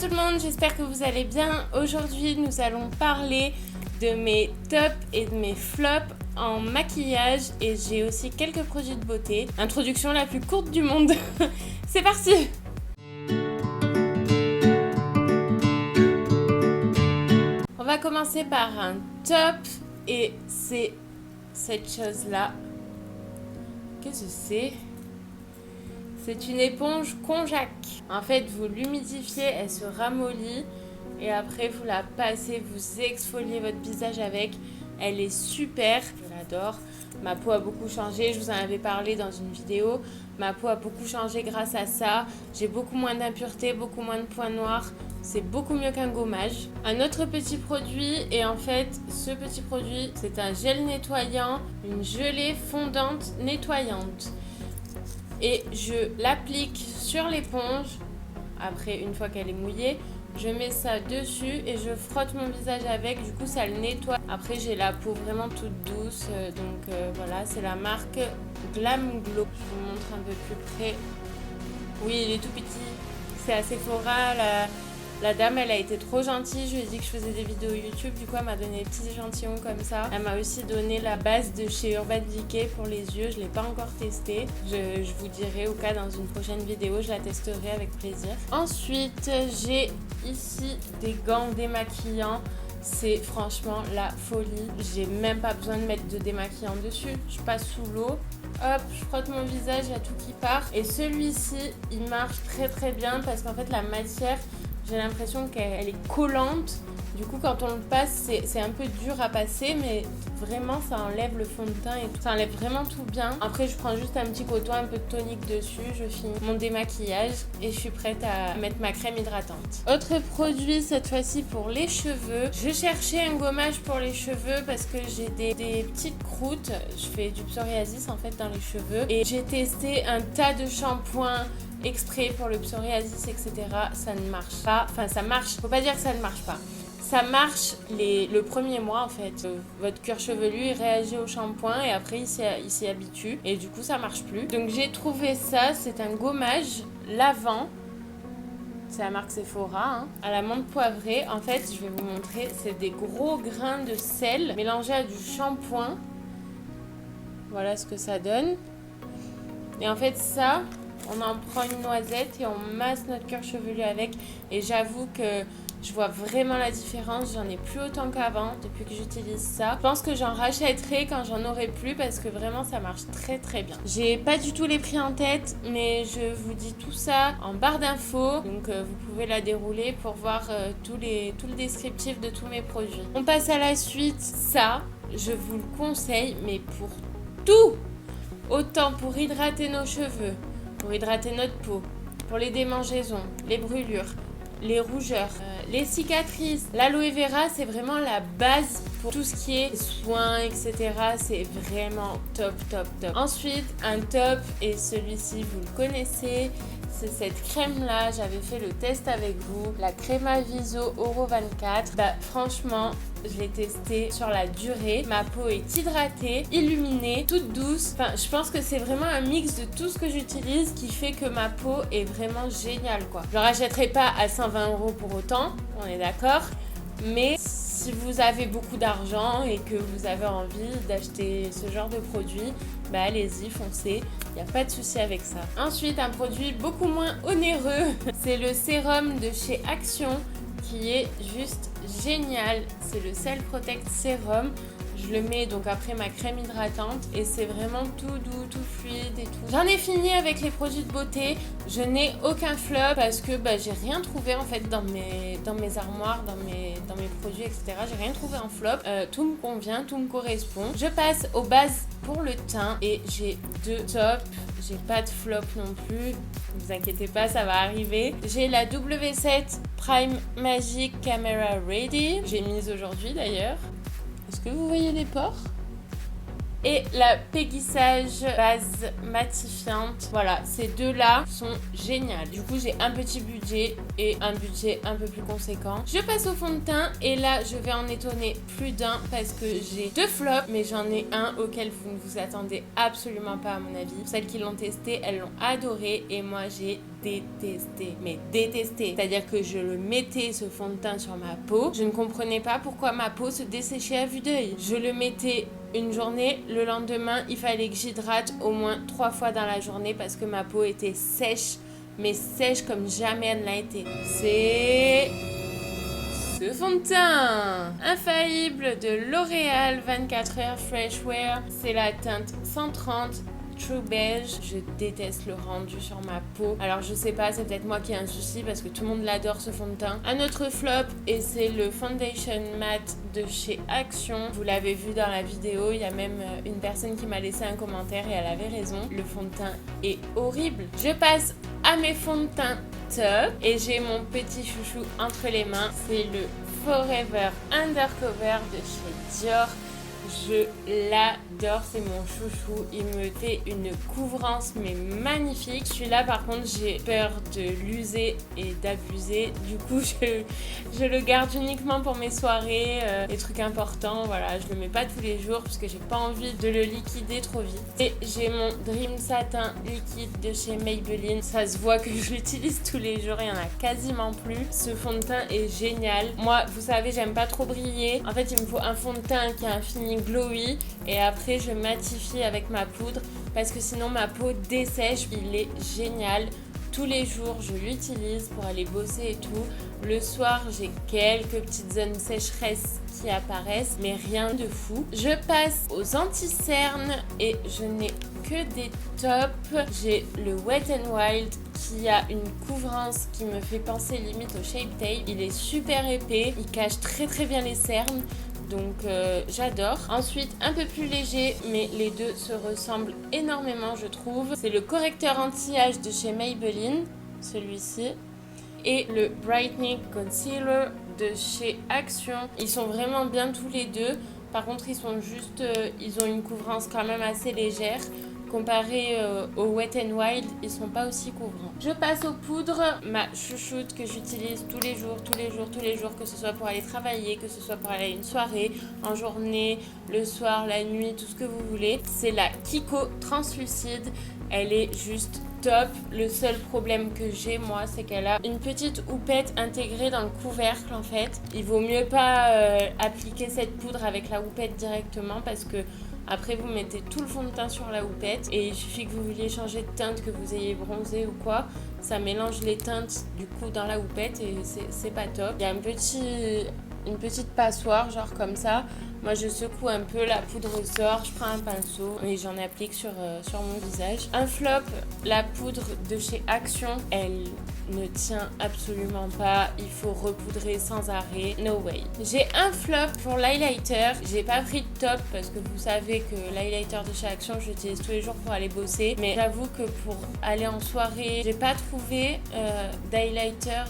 tout le monde, j'espère que vous allez bien. Aujourd'hui, nous allons parler de mes tops et de mes flops en maquillage et j'ai aussi quelques produits de beauté. Introduction la plus courte du monde. C'est parti! On va commencer par un top et c'est cette chose-là. Qu'est-ce que c'est? C'est une éponge konjac. En fait, vous l'humidifiez, elle se ramollit et après vous la passez, vous exfoliez votre visage avec. Elle est super, je l'adore. Ma peau a beaucoup changé, je vous en avais parlé dans une vidéo. Ma peau a beaucoup changé grâce à ça. J'ai beaucoup moins d'impuretés, beaucoup moins de points noirs. C'est beaucoup mieux qu'un gommage. Un autre petit produit, et en fait, ce petit produit, c'est un gel nettoyant, une gelée fondante nettoyante. Et je l'applique sur l'éponge. Après, une fois qu'elle est mouillée, je mets ça dessus et je frotte mon visage avec. Du coup, ça le nettoie. Après, j'ai la peau vraiment toute douce. Donc voilà, c'est la marque Glam Glow. Je vous montre un peu plus près. Oui, il est tout petit. C'est à Sephora. La dame, elle a été trop gentille. Je lui ai dit que je faisais des vidéos YouTube. Du coup, elle m'a donné des petits échantillons comme ça. Elle m'a aussi donné la base de chez Urban Decay pour les yeux. Je ne l'ai pas encore testée. Je vous dirai au cas dans une prochaine vidéo. Je la testerai avec plaisir. Ensuite, j'ai ici des gants démaquillants. C'est franchement la folie. J'ai même pas besoin de mettre de démaquillant dessus. Je passe sous l'eau. Hop, je frotte mon visage, il y a tout qui part. Et celui-ci, il marche très très bien parce qu'en fait, la matière... J'ai l'impression qu'elle est collante. Du coup, quand on le passe, c'est un peu dur à passer, mais vraiment, ça enlève le fond de teint et tout. Ça enlève vraiment tout bien. Après, je prends juste un petit coton, un peu de tonique dessus. Je finis mon démaquillage et je suis prête à mettre ma crème hydratante. Autre produit, cette fois-ci pour les cheveux. Je cherchais un gommage pour les cheveux parce que j'ai des petites croûtes. Je fais du psoriasis en fait dans les cheveux. Et j'ai testé un tas de shampoings exprès pour le psoriasis, etc. Ça ne marche pas. Enfin, ça marche. Faut pas dire que ça ne marche pas. Ça marche le premier mois en fait. Votre cuir chevelu il réagit au shampoing et après il s'y habitue et du coup ça marche plus. Donc j'ai trouvé ça, c'est un gommage lavant. C'est la marque Sephora, à la menthe poivrée. En fait, je vais vous montrer, c'est des gros grains de sel mélangés à du shampoing. Voilà ce que ça donne. Et en fait ça, on en prend une noisette et on masse notre cuir chevelu avec. Et j'avoue que je vois vraiment la différence. J'en ai plus autant qu'avant depuis que j'utilise ça. Je pense que j'en rachèterai quand j'en aurai plus parce que vraiment ça marche très très bien. J'ai pas du tout les prix en tête, mais je vous dis tout ça en barre d'infos. Donc vous pouvez la dérouler pour voir tout le descriptif de tous mes produits. On passe à la suite. Ça, je vous le conseille, mais pour tout. Autant pour hydrater nos cheveux, pour hydrater notre peau, pour les démangeaisons, les brûlures, les rougeurs, les cicatrices. L'aloe vera, c'est vraiment la base pour tout ce qui est soins, etc. C'est vraiment top, top, top. Ensuite, un top, et celui-ci, vous le connaissez, c'est cette crème-là. J'avais fait le test avec vous, la Crema Viso Oro 24. Bah, franchement, je l'ai testé sur la durée. Ma peau est hydratée, illuminée, toute douce. Enfin, je pense que c'est vraiment un mix de tout ce que j'utilise qui fait que ma peau est vraiment géniale, quoi. Je ne rachèterai pas à 120 € pour autant, on est d'accord. Mais si vous avez beaucoup d'argent et que vous avez envie d'acheter ce genre de produit, bah allez-y, foncez. Il n'y a pas de souci avec ça. Ensuite, un produit beaucoup moins onéreux. C'est le sérum de chez Action qui est juste génial. C'est le Cell Protect Serum. Je le mets donc après ma crème hydratante et c'est vraiment tout doux, tout fluide et tout. J'en ai fini avec les produits de beauté. Je n'ai aucun flop parce que j'ai rien trouvé en fait dans mes armoires, dans mes produits, etc. J'ai rien trouvé en flop. Tout me convient, tout me correspond. Je passe aux bases pour le teint et j'ai deux tops. J'ai pas de flop non plus. Ne vous inquiétez pas, ça va arriver. J'ai la W7 Prime Magic Camera Ready. J'ai mise aujourd'hui d'ailleurs. Est-ce que vous voyez les pores? et la Peggy Sage base matifiante. Voilà, ces deux-là sont géniales. Du coup, j'ai un petit budget et un budget un peu plus conséquent. Je passe au fond de teint et là, je vais en étonner plus d'un parce que j'ai 2 flops, mais j'en ai un auquel vous ne vous attendez absolument pas à mon avis. Celles qui l'ont testé, elles l'ont adoré et moi, j'ai détesté, mais détesté. C'est-à-dire que je le mettais ce fond de teint sur ma peau. Je ne comprenais pas pourquoi ma peau se desséchait à vue d'œil. Je le mettais une journée, le lendemain, il fallait que j'hydrate au moins 3 fois dans la journée parce que ma peau était sèche, mais sèche comme jamais elle n'a été. C'est ce fond de teint infaillible de L'Oréal 24h Fresh Wear. C'est la teinte 130 True Beige. Je déteste le rendu sur ma peau. Alors je sais pas, c'est peut-être moi qui ai un souci parce que tout le monde l'adore ce fond de teint. Un autre flop et c'est le Foundation Matte de chez Action. Vous l'avez vu dans la vidéo, il y a même une personne qui m'a laissé un commentaire et elle avait raison. Le fond de teint est horrible. Je passe à mes fonds de teint top et j'ai mon petit chouchou entre les mains. C'est le Forever Undercover de chez Dior. Je l'adore, c'est mon chouchou. Il me fait une couvrance mais magnifique. Celui-là par contre j'ai peur de l'user et d'abuser. Du coup je le garde uniquement pour mes soirées, les trucs importants. Voilà, je le mets pas tous les jours parce que j'ai pas envie de le liquider trop vite. Et j'ai mon Dream Satin liquide de chez Maybelline. Ça se voit que je l'utilise tous les jours, il y en a quasiment plus. Ce fond de teint est génial. Moi, vous savez, j'aime pas trop briller. En fait, il me faut un fond de teint qui a un fini glowy et après je matifie avec ma poudre parce que sinon ma peau dessèche. Il est génial. Tous les jours je l'utilise pour aller bosser et tout. Le soir j'ai quelques petites zones sécheresse qui apparaissent mais rien de fou. Je passe aux anti-cernes et je n'ai que des tops. J'ai le Wet n Wild qui a une couvrance qui me fait penser limite au Shape Tape. Il est super épais, il cache très très bien les cernes. Donc j'adore. Ensuite, un peu plus léger, mais les deux se ressemblent énormément, je trouve. C'est le correcteur anti-âge de chez Maybelline, celui-ci. Et le Brightening Concealer de chez Action. Ils sont vraiment bien tous les deux. Par contre, ils ont une couvrance quand même assez légère. Comparé au Wet n Wild, ils sont pas aussi couvrants. Je passe aux poudres, ma chouchoute que j'utilise tous les jours, que ce soit pour aller travailler, que ce soit pour aller à une soirée, en journée, le soir, la nuit, tout ce que vous voulez. C'est la Kiko translucide. Elle est juste top. Le seul problème que j'ai moi, c'est qu'elle a une petite houppette intégrée dans le couvercle en fait. Il vaut mieux pas appliquer cette poudre avec la houppette directement parce que après, vous mettez tout le fond de teint sur la houppette et il suffit que vous vouliez changer de teinte, que vous ayez bronzé ou quoi. Ça mélange les teintes du coup dans la houppette et c'est pas top. Il y a une petite passoire genre comme ça. Moi, je secoue un peu, la poudre sort, je prends un pinceau et j'en applique sur mon visage. Un flop, la poudre de chez Action, elle ne tient absolument pas. Il faut repoudrer sans arrêt. No way. J'ai un flop pour l'highlighter. J'ai pas pris de top parce que vous savez que l'highlighter de chez Action, je l'utilise tous les jours pour aller bosser. Mais j'avoue que pour aller en soirée, j'ai pas trouvé d'highlighter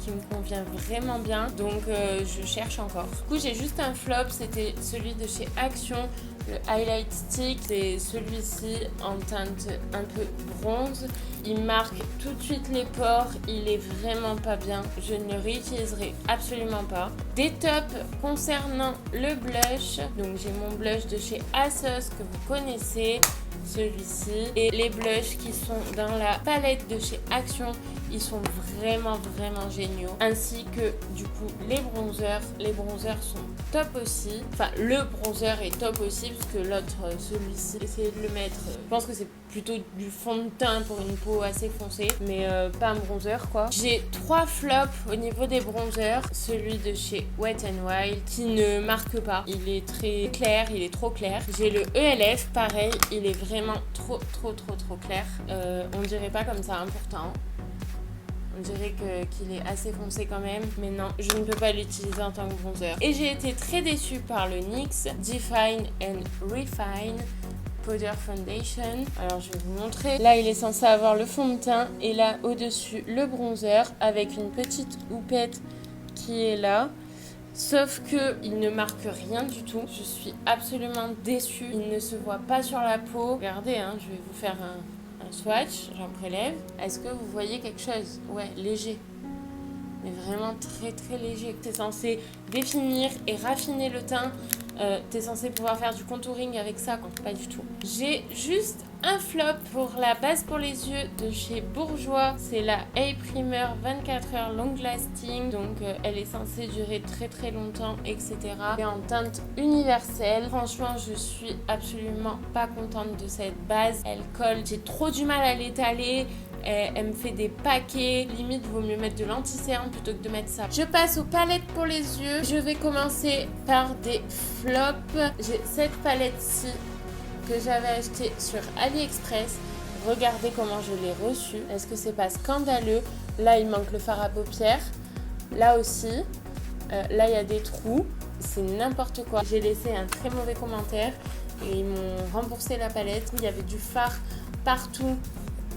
qui me convient vraiment bien. Donc, je cherche encore. Du coup, j'ai juste un flop. C'était celui de chez Action. Le highlight stick, c'est celui-ci en teinte un peu bronze. Il marque tout de suite les pores. Il est vraiment pas bien. Je ne le réutiliserai absolument pas. Des tops concernant le blush. Donc j'ai mon blush de chez ASOS que vous connaissez. Celui-ci. Et les blushs qui sont dans la palette de chez Action. Ils sont vraiment géniaux. Ainsi que du coup les bronzers. Les bronzers sont top aussi. Enfin le bronzer est top aussi parce que l'autre, celui-ci, essayez de le mettre. Je pense que c'est plutôt du fond de teint pour une peau assez foncée. Mais pas un bronzer quoi. J'ai 3 flops au niveau des bronzers. Celui de chez Wet n Wild qui ne marque pas. Il est très clair, il est trop clair. J'ai le ELF, pareil, il est vraiment trop clair. On dirait pas comme ça hein, pourtant. On dirait qu'il est assez foncé quand même. Mais non, je ne peux pas l'utiliser en tant que bronzer. Et j'ai été très déçue par le NYX Define and Refine Powder Foundation. Alors je vais vous montrer. Là, il est censé avoir le fond de teint. Et là, au-dessus, le bronzer avec une petite houppette qui est là. Sauf que il ne marque rien du tout. Je suis absolument déçue. Il ne se voit pas sur la peau. Regardez, hein, je vais vous faire un swatch. J'en prélève. Est-ce que vous voyez quelque chose? Ouais, léger. Mais vraiment très très léger. T'es censé définir et raffiner le teint. T'es censé pouvoir faire du contouring avec ça, quand pas du tout. J'ai juste un flop pour la base pour les yeux de chez Bourjois. C'est la Eye Primer 24 heures long lasting. Donc elle est censée durer très très longtemps, etc. Et en teinte universelle. Franchement, je suis absolument pas contente de cette base. Elle colle. J'ai trop du mal à l'étaler. Elle me fait des paquets. Limite, vaut mieux mettre de l'anti-cerne plutôt que de mettre ça. Je passe aux palettes pour les yeux. Je vais commencer par des flops. J'ai cette palette-ci que j'avais achetée sur AliExpress. Regardez comment je l'ai reçue. Est-ce que c'est pas scandaleux? Là, il manque le fard à paupières. Là aussi. Là, il y a des trous. C'est n'importe quoi. J'ai laissé un très mauvais commentaire et ils m'ont remboursé la palette. Il y avait du fard partout.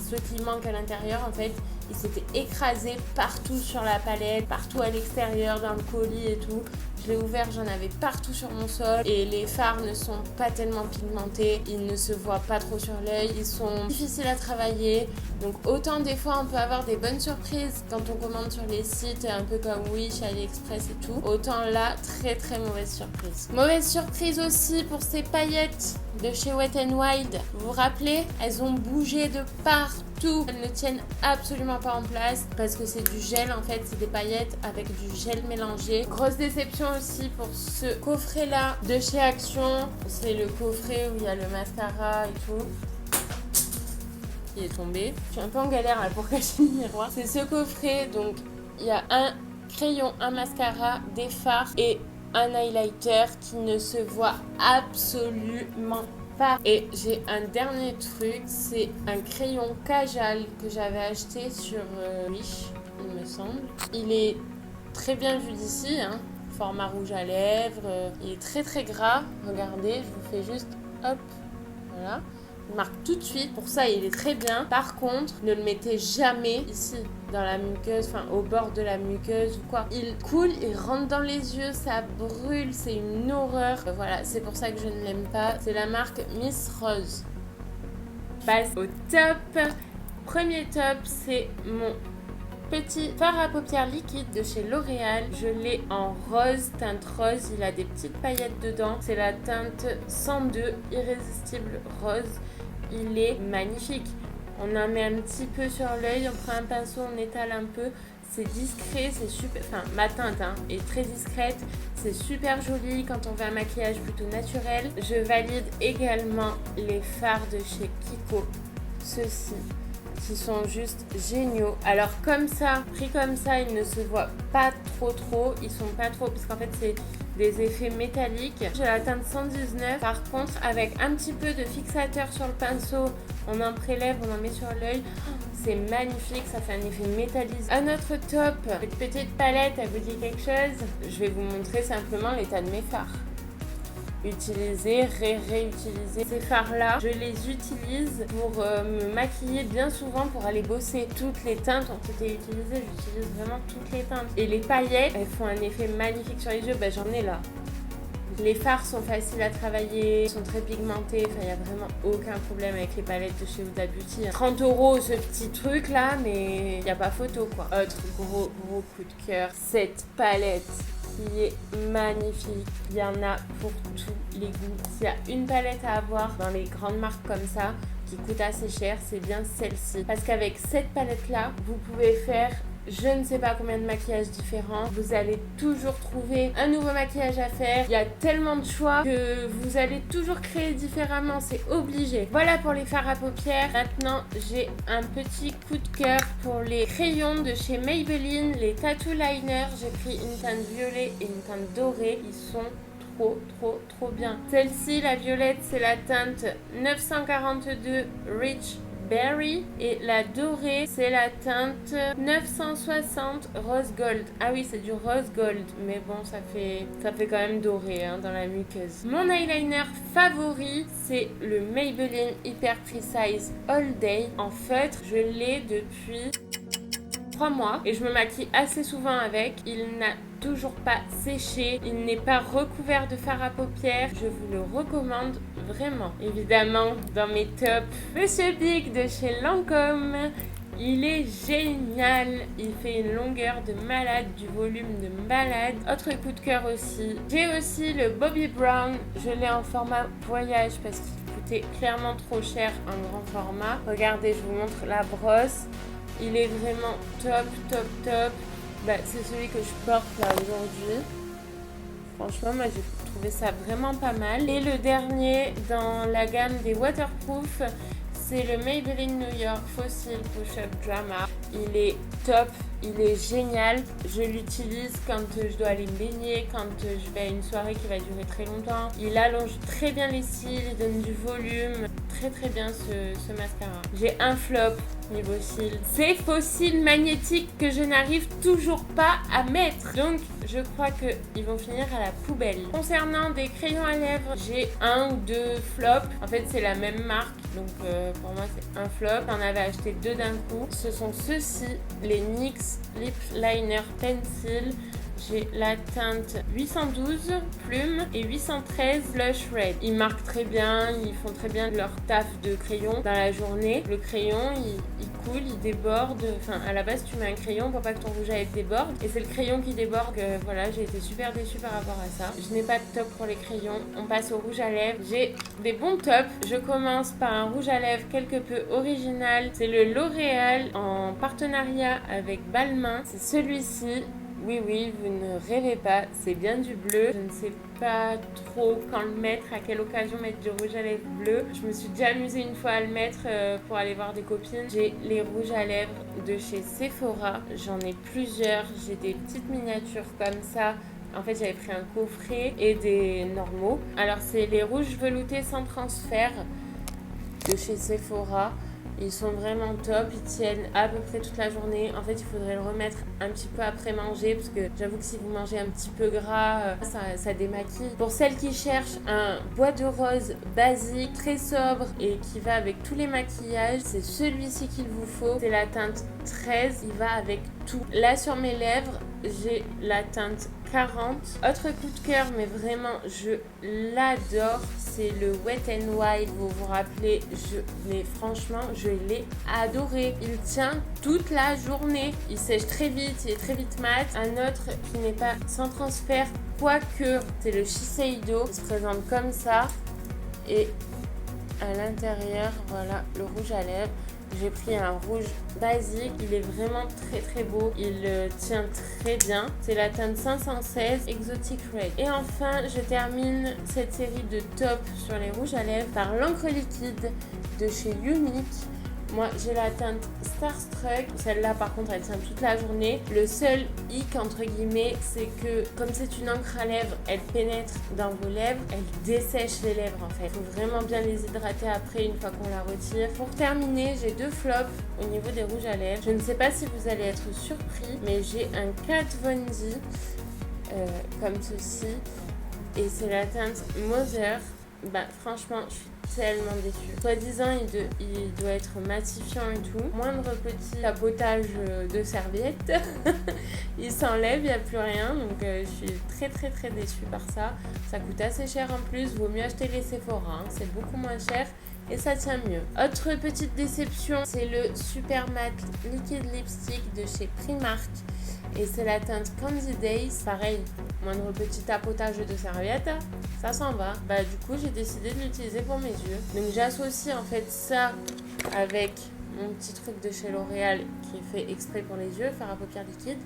Ce qui manque à l'intérieur, en fait, il s'était écrasé partout sur la palette, partout à l'extérieur, dans le colis et tout. Je l'ai ouvert, j'en avais partout sur mon sol. Et les fards ne sont pas tellement pigmentés, ils ne se voient pas trop sur l'œil, ils sont difficiles à travailler. Donc autant des fois on peut avoir des bonnes surprises quand on commande sur les sites un peu comme Wish, AliExpress et tout. Autant là, très très mauvaise surprise. Mauvaise surprise aussi pour ces paillettes de chez Wet n Wild. Vous vous rappelez? Elles ont bougé de partout. Elles ne tiennent absolument pas en place parce que c'est du gel en fait, c'est des paillettes avec du gel mélangé. Grosse déception aussi pour ce coffret là de chez Action. C'est le coffret où il y a le mascara et tout. Il est tombé. Je suis un peu en galère là pour cacher le miroir. C'est ce coffret, donc il y a un crayon, un mascara, des fards et un highlighter qui ne se voit absolument pas. Et j'ai un dernier truc, c'est un crayon Kajal que j'avais acheté sur Wish, il me semble. Il est très bien vu d'ici, hein. Format rouge à lèvres, il est très très gras. Regardez, je vous fais juste hop, voilà. Il marque tout de suite, pour ça il est très bien. Par contre, ne le mettez jamais ici, dans la muqueuse, enfin au bord de la muqueuse ou quoi. Il coule, il rentre dans les yeux, ça brûle, c'est une horreur. Voilà, c'est pour ça que je ne l'aime pas. C'est la marque Miss Rose. Passe au top. Premier top, c'est mon petit fard à paupières liquide de chez L'Oréal. Je l'ai en rose, teinte rose. Il a des petites paillettes dedans. C'est la teinte 102 Irrésistible Rose. Il est magnifique. On en met un petit peu sur l'œil, on prend un pinceau, on étale un peu. C'est discret, c'est super... Enfin, ma teinte est très discrète. C'est super joli quand on veut un maquillage plutôt naturel. Je valide également les fards de chez Kiko. Ceux-ci qui sont juste géniaux. Alors comme ça, pris comme ça, ils ne se voient pas trop. Ils sont pas trop... Parce qu'en fait, c'est des effets métalliques. J'ai la teinte 119. Par contre, avec un petit peu de fixateur sur le pinceau, on en prélève, on en met sur l'œil. C'est magnifique, ça fait un effet métallisé. Un autre top, cette petite palette, elle vous dit quelque chose? Je vais vous montrer simplement l'état de mes fards. Utiliser, réutiliser. Ces fards-là, je les utilise pour me maquiller bien souvent pour aller bosser. Toutes les teintes ont été utilisées, j'utilise vraiment toutes les teintes. Et les paillettes, elles font un effet magnifique sur les yeux, ben, j'en ai là. Les fards sont faciles à travailler, sont très pigmentés, enfin il n'y a vraiment aucun problème avec les palettes de chez Huda Beauty. 30 € ce petit truc là, mais il n'y a pas photo quoi. Autre gros coup de cœur, cette palette qui est magnifique. Il y en a pour tous les goûts. S'il y a une palette à avoir dans les grandes marques comme ça, qui coûte assez cher, c'est bien celle-ci. Parce qu'avec cette palette-là, vous pouvez faire je ne sais pas combien de maquillages différents. Vous allez toujours trouver un nouveau maquillage à faire. Il y a tellement de choix que vous allez toujours créer différemment. C'est obligé. Voilà pour les fards à paupières. Maintenant, j'ai un petit coup de cœur pour les crayons de chez Maybelline. Les Tattoo Liners. J'ai pris une teinte violet et une teinte dorée. Ils sont trop bien. Celle-ci, la violette, c'est la teinte 942 Rich Berry et la dorée c'est la teinte 960 Rose Gold. Ah oui, c'est du Rose Gold, mais bon, ça fait quand même doré hein, dans la muqueuse. Mon eyeliner favori, c'est le Maybelline Hyper Precise All Day en feutre. Je l'ai depuis 3 mois et je me maquille assez souvent avec. Il n'a toujours pas séché, il n'est pas recouvert de fard à paupières. Je vous le recommande vraiment. Évidemment, dans mes tops, Monsieur Big de chez Lancôme. Il est génial, il fait une longueur de malade, du volume de malade. Autre coup de cœur aussi. J'ai aussi le Bobbi Brown, je l'ai en format voyage parce qu'il coûtait clairement trop cher en grand format. Regardez, je vous montre la brosse. Il est vraiment top, top, top. C'est celui que je porte là aujourd'hui. Franchement, moi j'ai trouvé ça vraiment pas mal. Et le dernier dans la gamme des waterproof, c'est le Maybelline New York Fossil Push-Up Drama. Il est top, il est génial. Je l'utilise quand je dois aller me baigner, quand je vais à une soirée qui va durer très longtemps. Il allonge très bien les cils, il donne du volume. Très très bien ce mascara. J'ai un flop niveau cils. C'est faux cils magnétiques que je n'arrive toujours pas à mettre. Donc je crois qu'ils vont finir à la poubelle. Concernant des crayons à lèvres, j'ai un ou deux flops. En fait c'est la même marque. Donc pour moi c'est un flop. J'en avais acheté 2 d'un coup. Ce sont ceux-ci, les NYX Lip Liner Pencil. J'ai la teinte 812 Plume et 813 Blush Red. Ils marquent très bien, ils font très bien leur taf de crayon dans la journée. Le crayon, il coule, il déborde. Enfin, à la base, tu mets un crayon pour pas que ton rouge à lèvres déborde. Et c'est le crayon qui déborde. Voilà, j'ai été super déçue par rapport à ça. Je n'ai pas de top pour les crayons. On passe au rouge à lèvres. J'ai des bons tops. Je commence par un rouge à lèvres quelque peu original. C'est le L'Oréal en partenariat avec Balmain. C'est celui-ci. Oui, vous ne rêvez pas, c'est bien du bleu. Je ne sais pas trop quand le mettre, à quelle occasion mettre du rouge à lèvres bleu. Je me suis déjà amusée une fois à le mettre pour aller voir des copines. J'ai les rouges à lèvres de chez Sephora. J'en ai plusieurs. J'ai des petites miniatures comme ça. En fait, j'avais pris un coffret et des normaux. Alors, c'est les rouges veloutés sans transfert de chez Sephora. Ils sont vraiment top, ils tiennent à peu près toute la journée. En fait, il faudrait le remettre un petit peu après manger parce que j'avoue que si vous mangez un petit peu gras, ça démaquille. Pour celles qui cherchent un bois de rose basique, très sobre et qui va avec tous les maquillages, c'est celui-ci qu'il vous faut. C'est la teinte 13, il va avec tout. Là, sur mes lèvres, j'ai la teinte 40. Autre coup de cœur, mais vraiment, je l'adore, c'est le Wet n Wild. Vous vous rappelez, mais franchement, je l'ai adoré. Il tient toute la journée. Il sèche très vite, il est très vite mat. Un autre qui n'est pas sans transfert, quoique, c'est le Shiseido. Il se présente comme ça. Et à l'intérieur, voilà, le rouge à lèvres. J'ai pris un rouge basique, il est vraiment très très beau, il tient très bien. C'est la teinte 516 Exotic Red. Et enfin, je termine cette série de top sur les rouges à lèvres par l'encre liquide de chez Unique. Moi, j'ai la teinte Starstruck. Celle-là, par contre, elle tient toute la journée. Le seul hic, entre guillemets, c'est que comme c'est une encre à lèvres, elle pénètre dans vos lèvres. Elle dessèche les lèvres, en fait. Il faut vraiment bien les hydrater après, une fois qu'on la retire. Pour terminer, j'ai 2 flops au niveau des rouges à lèvres. Je ne sais pas si vous allez être surpris, mais j'ai un Kat Von D comme ceci. Et c'est la teinte Mother. Franchement, je suis tellement déçue. Soi-disant, il doit être matifiant et tout. Moindre petit tapotage de serviette, il s'enlève, il n'y a plus rien. Donc, je suis très très très déçue par ça. Ça coûte assez cher en plus. Vaut mieux acheter les Sephora. Hein. C'est beaucoup moins cher et ça tient mieux. Autre petite déception, c'est le Super Matte Liquid Lipstick de chez Primark. Et c'est la teinte Candy Days. Pareil, moindre petit tapotage de serviette, ça s'en va. Du coup, j'ai décidé de l'utiliser pour mes yeux. Donc j'associe en fait ça avec mon petit truc de chez L'Oréal qui est fait exprès pour les yeux, fard à paupières liquide.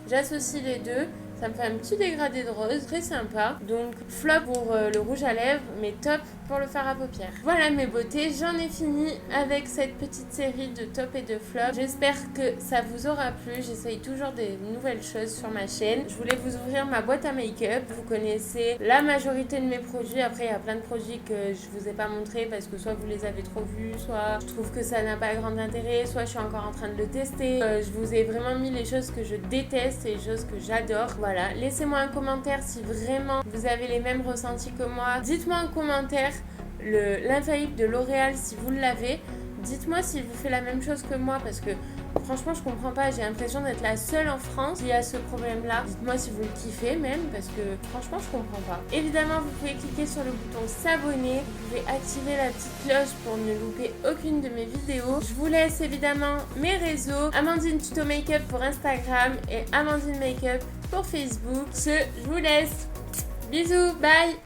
J'associe les deux. Ça me fait un petit dégradé de rose, très sympa. Donc flop pour le rouge à lèvres, mais top pour le fard à paupières. Voilà mes beautés, j'en ai fini avec cette petite série de top et de flop. J'espère que ça vous aura plu. J'essaye toujours des nouvelles choses sur ma chaîne. Je voulais vous ouvrir ma boîte à make-up. Vous connaissez la majorité de mes produits. Après, il y a plein de produits que je vous ai pas montré parce que soit vous les avez trop vus, soit je trouve que ça n'a pas grand intérêt, soit je suis encore en train de le tester. Je vous ai vraiment mis les choses que je déteste et les choses que j'adore. Voilà, laissez-moi un commentaire si vraiment vous avez les mêmes ressentis que moi. Dites-moi en commentaire l'infaillible de L'Oréal si vous l'avez. Dites-moi s'il vous fait la même chose que moi parce que franchement je comprends pas, j'ai l'impression d'être la seule en France qui a ce problème-là. Dites-moi si vous le kiffez même parce que franchement je comprends pas. Évidemment vous pouvez cliquer sur le bouton s'abonner, vous pouvez activer la petite cloche pour ne louper aucune de mes vidéos. Je vous laisse évidemment mes réseaux, Amandine Tuto Make-up pour Instagram et Amandine Make-up pour Facebook. Je vous laisse. Bisous, bye.